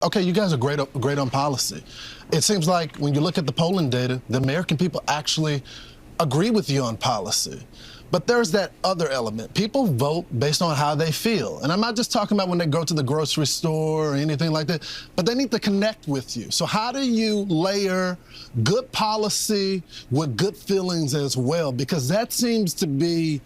Okay, you guys are great on policy. It seems like when you look at the polling data, the American people actually agree with you on policy. But there's that other element. People vote based on how they feel. And I'm not just talking about when they go to the grocery store or anything like that, but they need to connect with you. So how do you layer good policy with good feelings as well? Because that seems to be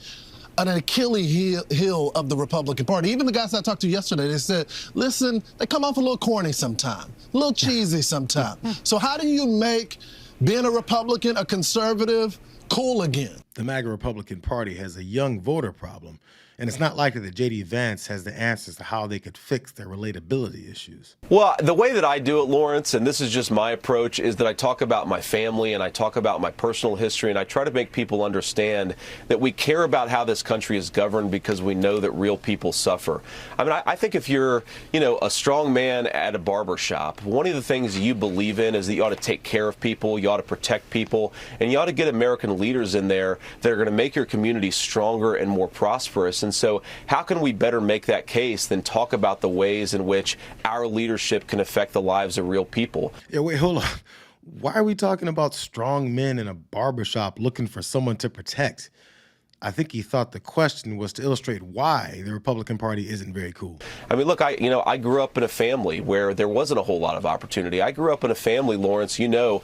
an Achilles heel of the Republican Party. Even the guys I talked to yesterday, they said, listen, they come off a little corny sometimes, a little cheesy sometimes. So how do you make being a Republican, a conservative, cool again? The MAGA Republican Party has a young voter problem, and it's not likely that J.D. Vance has the answers to how they could fix their relatability issues. Well, the way that I do it, Lawrence, and this is just my approach, is that I talk about my family and I talk about my personal history, and I try to make people understand that we care about how this country is governed because we know that real people suffer. I mean, I think if you're, a strong man at a barber shop, one of the things you believe in is that you ought to take care of people, you ought to protect people, and you ought to get American leaders in there that are going to make your community stronger and more prosperous. And so how can we better make that case than talk about the ways in which our leadership can affect the lives of real people? Yeah, wait, hold on. Why are we talking about strong men in a barbershop looking for someone to protect? I think he thought the question was to illustrate why the Republican Party isn't very cool. I mean, look, I grew up in a family where there wasn't a whole lot of opportunity. I grew up in a family, Lawrence, where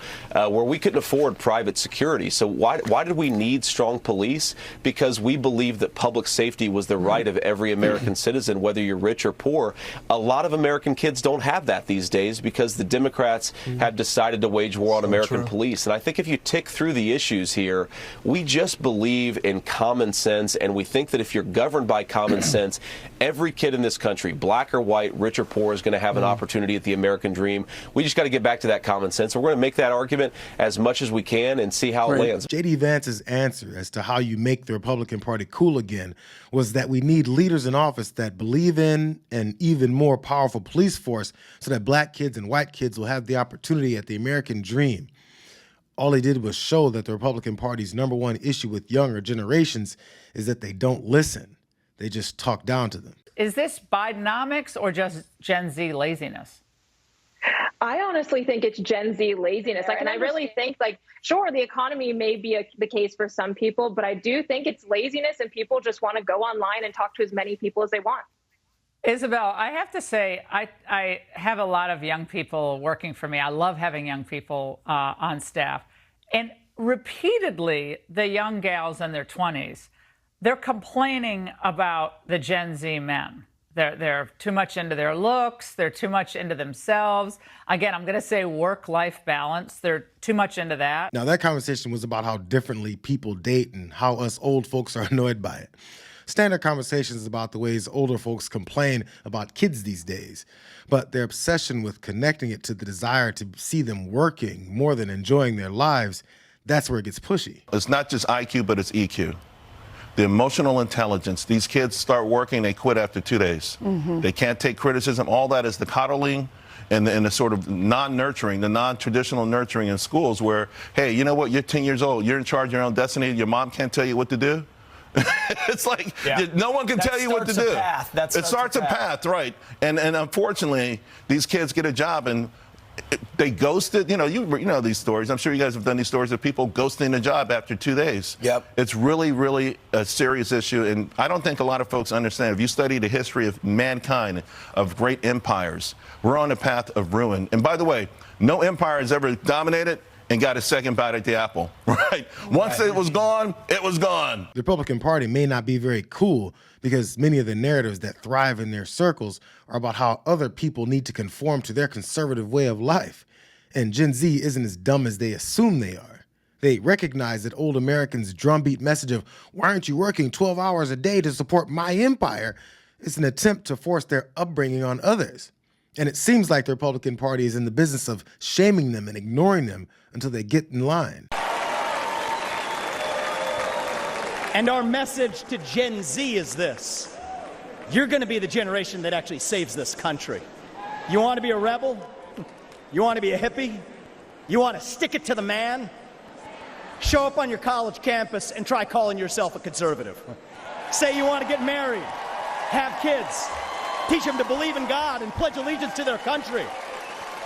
we couldn't afford private security. So why did we need strong police? Because we believed that public safety was the right of every American citizen, whether you're rich or poor. A lot of American kids don't have that these days because the Democrats have decided to wage war on American police. And I think if you tick through the issues here, we just believe in common sense, and we think that if you're governed by common sense, every kid in this country, black or white, rich or poor, is going to have an opportunity at the American dream. We just got to get back to that common sense. We're going to make that argument as much as we can and see how it lands. J.D. Vance's answer as to how you make the Republican Party cool again was that we need leaders in office that believe in an even more powerful police force so that black kids and white kids will have the opportunity at the American dream. All he did was show that the Republican Party's number one issue with younger generations is that they don't listen. They just talk down to them. Is this Bidenomics or just Gen Z laziness? I honestly think it's Gen Z laziness. And I really think, sure, the economy may be the case for some people, but I do think it's laziness and people just want to go online and talk to as many people as they want. Isabel, I have to say, I have a lot of young people working for me. I love having young people on staff. And repeatedly, the young gals in their 20s, they're complaining about the Gen Z men. They're too much into their looks. They're too much into themselves. Again, I'm going to say work-life balance. They're too much into that. Now, that conversation was about how differently people date and how us old folks are annoyed by it. Standard conversations about the ways older folks complain about kids these days, but their obsession with connecting it to the desire to see them working more than enjoying their lives, that's where it gets pushy. It's not just IQ, but it's EQ. The emotional intelligence. These kids start working, they quit after 2 days. They can't take criticism. All that is the coddling and the sort of non-nurturing, the non-traditional nurturing in schools where, hey, you know what, you're 10 years old, you're in charge of your own destiny, your mom can't tell you what to do. It's like no one can tell you what to do. It starts a path, right? And unfortunately, these kids get a job and they ghosted. You know these stories. I'm sure you guys have done these stories of people ghosting a job after 2 days. Yep. It's really, really a serious issue, and I don't think a lot of folks understand. If you study the history of mankind, of great empires, we're on a path of ruin. And by the way, no empire has ever dominated and got a second bite at the apple, right? Once it was gone, it was gone. The Republican Party may not be very cool because many of the narratives that thrive in their circles are about how other people need to conform to their conservative way of life. And Gen Z isn't as dumb as they assume they are. They recognize that old Americans' drumbeat message of, why aren't you working 12 hours a day to support my empire, is an attempt to force their upbringing on others. And it seems like the Republican Party is in the business of shaming them and ignoring them until they get in line. And our message to Gen Z is this: you're going to be the generation that actually saves this country. You want to be a rebel? You want to be a hippie? You want to stick it to the man? Show up on your college campus and try calling yourself a conservative. Say you want to get married, have kids, Teach them to believe in God and pledge allegiance to their country.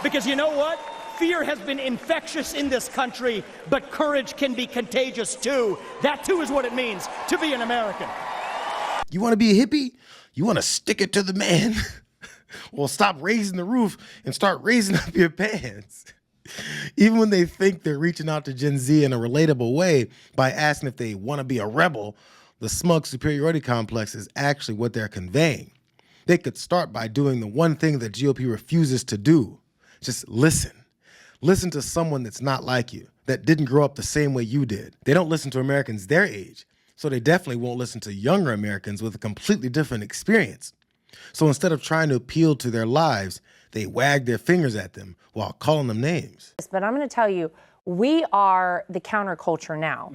Because you know what? Fear has been infectious in this country, but courage can be contagious too. That too is what it means to be an American. You want to be a hippie? You want to stick it to the man? Well, stop raising the roof and start raising up your pants. Even when they think they're reaching out to Gen Z in a relatable way by asking if they want to be a rebel, the smug superiority complex is actually what they're conveying. They could start by doing the one thing that GOP refuses to do. Just listen. Listen to someone that's not like you, that didn't grow up the same way you did. They don't listen to Americans their age, so they definitely won't listen to younger Americans with a completely different experience. So instead of trying to appeal to their lives, they wag their fingers at them while calling them names. But I'm going to tell you, we are the counterculture now.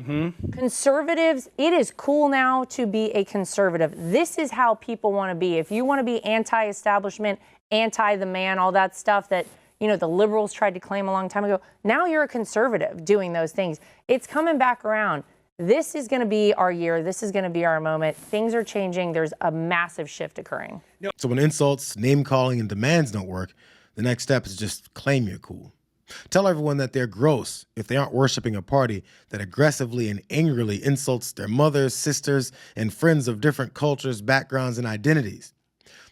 Conservatives, it is cool now to be a conservative. This is how people want to be. If you want to be anti-establishment, anti-the man, all that stuff that, you know, the liberals tried to claim a long time ago, now you're a conservative doing those things. It's coming back around. This is going to be our year. This is going to be our moment. Things are changing. There's a massive shift occurring. So when insults, name-calling, and demands don't work, the next step is just claim you're cool. Tell everyone that they're gross if they aren't worshiping a party that aggressively and angrily insults their mothers, sisters, and friends of different cultures, backgrounds, and identities.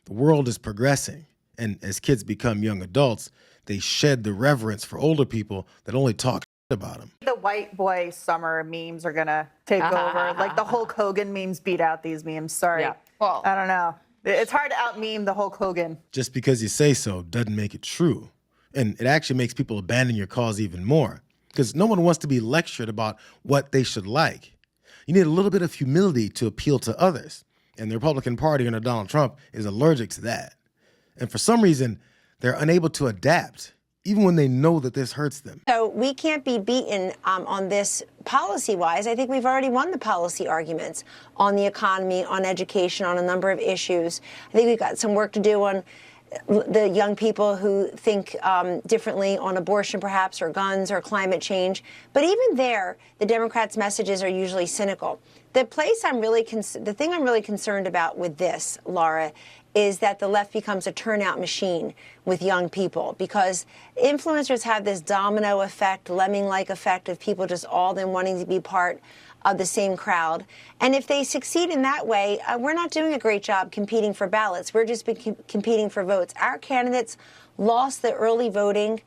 The world is progressing, and as kids become young adults, they shed the reverence for older people that only talk about them. The white boy summer memes are gonna take over. Like the Hulk Hogan memes beat out these memes. Sorry. Yeah. Well, I don't know. It's hard to out-meme the Hulk Hogan. Just because you say so doesn't make it true. And it actually makes people abandon your cause even more. Because no one wants to be lectured about what they should like. You need a little bit of humility to appeal to others. And the Republican Party under Donald Trump is allergic to that. And for some reason, they're unable to adapt, even when they know that this hurts them. So we can't be beaten on this policy-wise. I think we've already won the policy arguments on the economy, on education, on a number of issues. I think we've got some work to do on the young people who think differently on abortion, perhaps, or guns, or climate change. But even there, the Democrats' messages are usually cynical. The thing I'm really concerned about with this, Laura, is that the left becomes a turnout machine with young people, because influencers have this domino effect, lemming-like effect of people just all then wanting to be part of the same crowd. And if they succeed in that way, we're not doing a great job competing for ballots. We're just competing for votes. Our candidates lost the early voting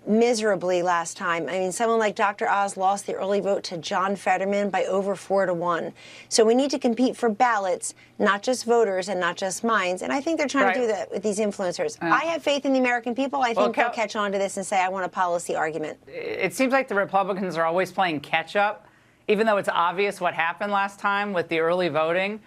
miserably last time. I mean, someone like Dr. Oz lost the early vote to John Fetterman by over 4-1. So we need to compete for ballots, not just voters and not just minds. And I think they're trying to do that with these influencers. I have faith in the American people. I think they'll catch on to this and say, I want a policy argument. It seems like the Republicans are always playing catch up, even though it's obvious what happened last time with the early voting.